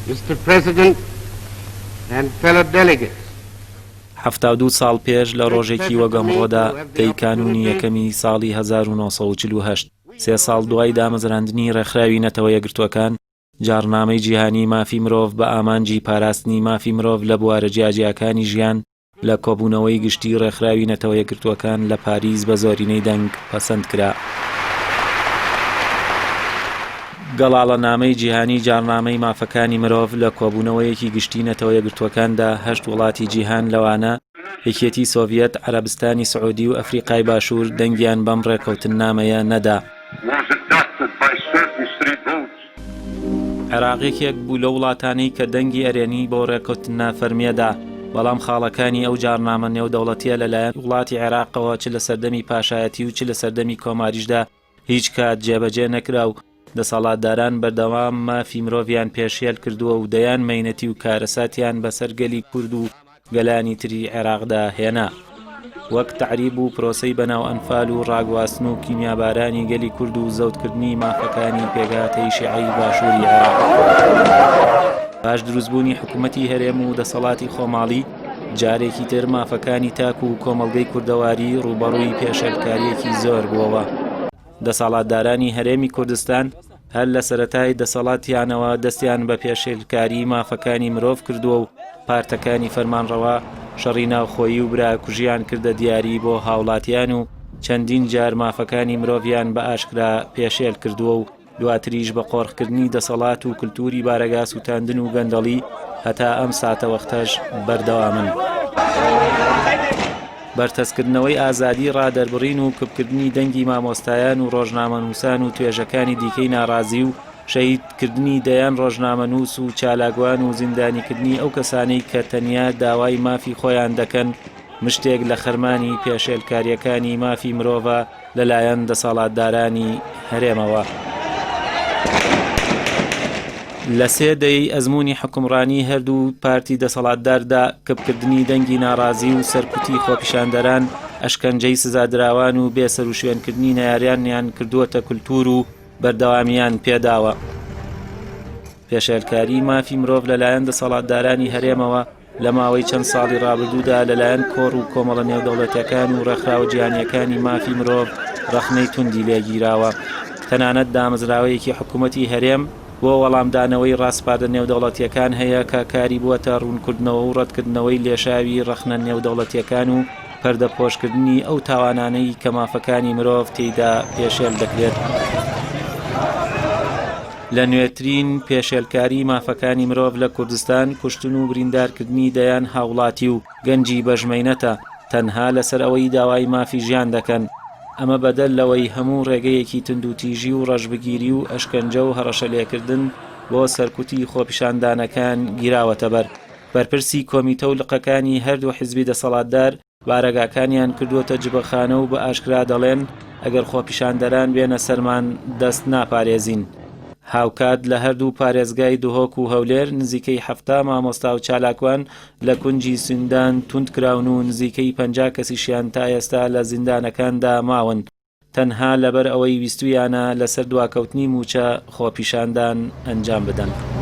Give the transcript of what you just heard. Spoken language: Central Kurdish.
Mr. President and fellow delegates. 72 ساڵ پێش لە ڕۆژێکی وەگەمڕۆدا دەی کانونی یەکەمی ساڵی 1948 سێ ساڵ دوای دامەزراندنی ڕێکخراوی نەتەوە یەکگرتووەکان جارنامەی جیهانی مافی مرۆڤ بە ئامانجی پاراستنی مافی مرۆڤ لە بوارە جیاجیاکانی ژیان لە کۆبوونەوەی گشتی ڕێکخراوی نەتەوە یەکگرتووەکان لە پاریس بە زۆرینەی دەنگ پەسەند کرا. گەڵاڵەنامەی جیهانی جارنامەی مافەکانی مرۆڤ لە کۆبوونەوەیەکی گشتی نەتەوە یەکگرتووەکاندا 8 وڵاتی جیهان لەوانە یەکێتی سۆڤیەت، عەرەبستانی سعودی و ئەفریقای باشوور دەنگیان بەم ڕێکەوتنامەیە نەدا. عێراقێکێک بوو لە وڵاتانەی کە دەنگی ئەرێنی بۆ ڕێکەوتنە فەرمیەدا، بەڵام خاڵەکانی ئەو جارنامە نێودەوڵەتیە لەلایەن وڵاتی عێراقەوە چ لە سەردەمی پاشایەتی و چ لە سەردەمی کۆماریشدا هیچ کات جێبەجێ نەکرا و دەسەڵاتداران بەردەوام مافی مرۆڤیان پێشێل کردووە و دەیان مەینەتی و کارەساتیان بەسەر گەلی کورد و گەلانی تری عێراقدا هێنا، وەک تەعریب و پرۆسەی بەناو ئەنفال و ڕاگواستن و کیمیابارانی گەلی کورد و زەوتکردنی مافەکانی پێگاتەی شیعەی باشووری عێراق. پاش دروستبوونی حکوومەتی هەرێم و دەسەڵاتی خۆماڵی جارێکی تر مافەکانی تاک و کۆمەڵگەی کوردەواری ڕوبەڕووی پێشێلکاریەکی زۆر بووەوە. دەسەڵاتدارانی هەرێمی کوردستان هەر لە سەرەتای دەسەڵاتیانەوە دەستیان بە پێشێلکاری مافەکانی مرۆڤ کردووە و پارتەکانی فەرمانڕەوا شەڕی ناوخۆیی و براکوژیان کردە دیاری بۆ هاوڵاتیان و چەندین جار مافەکانی مرۆڤیان بە ئاشکرا پێشێل کردووە و دواتریش بە قۆڕخکردنی دەسەڵات و کلتوری بارەگا سوتاندن و گەندەڵی هەتا ئەم ساتە وەختەش بەردەوامن. بەرتەسکردنەوەی ئازادی ڕادەربڕین و کبکردنی دەنگی مامۆستایان و ڕۆژنامەنووسان و توێژەکانی دیکەی ناڕازی و شەهیدکردنی دەیان ڕۆژنامەنووس و چالاکوان و زیندانیکردنی ئەو کەسانەی کە تەنیا داوای مافی خۆیان دەکەن مشتێک لە خەرمانی پێشێلکاریەکانی مافی مرۆڤە لەلایەن دەسەڵاتدارانی هەرێمەوە. لە سێ دەی ئەزموونی حکومڕانی هەردوو پارتی دەسەڵاتداردا کبکردنی دەنگی ناڕازی و سەرکوتی خۆپیشاندەران، ئەشکەنجەی سزادراوان و بێسەر و شوێنکردنی نەیاریانیان کردووەتە کولتور و بەردەوامیان پێداوە. پێشێلکاری مافی مرۆڤ لەلایەن دەسەڵاتدارانی هەرێمەوە لە ماوەی چەند ساڵی ڕابردوودا لەلایەن کۆڕ و کۆمەڵە نێودەوڵەتیەکان و ڕێکخراوە جیهانیەکانی مافی مرۆڤ ڕەخنەی توندی لێگیراوە. تەنانەت دامەزراوەیەکی حکوومەتی هەرێم بۆ وەڵامدانەوەی ڕاستپاردە نێودەوڵەتیەکان هەیە کە کاری بووەتە ڕوونکردنەوە و ڕەتکردنەوەی لێشاوی ڕەخنە نێودەوڵەتیەکان و پەردەپۆشکردنی ئەو تاوانانەی کە مافەکانی مرۆڤ تێیدا پێشێل دەکرێت. لە نوێترین پێشێلکاری مافەکانی مرۆڤ لە کوردستان کوشتن و بریندارکردنی دەیان هاوڵاتی و گەنجی بەژمەینەتە تەنها لەسەر ئەوەی داوای مافی ژیان دەکەن. ئەمە بەدەل لەوەی هەموو ڕێگەیەکی تندوتیژی و ڕەشبگیری و ئەشکەنجە و هەڕەشەلێکردن بۆ سەرکوتی خۆپیشاندانەکان گیراوەتە بەر. بەرپرسی کۆمیتە و لقەکانی هەردوو حیزبی دەسەڵاتدار بارەگاکانیان کردووەتە جبەخانە و بە ئاشکرا دەڵێن ئەگەر خۆپیشاندەران بێنە سەرمان دەست ناپارێزین. هاوکات لە هەردوو پارێزگای دهۆک و هەولێر نزیکەی 7 مامۆستا و چالاکوان لە کونجی زیندان توندکراون و نزیکەی 50 کەسیشیان تا ئێستا لە زیندانەکاندا ماون، تەنها لەبەر ئەوەی ویستویانە لەسەر دواکەوتنی موچە خۆپیشاندان ئەنجام بدەن.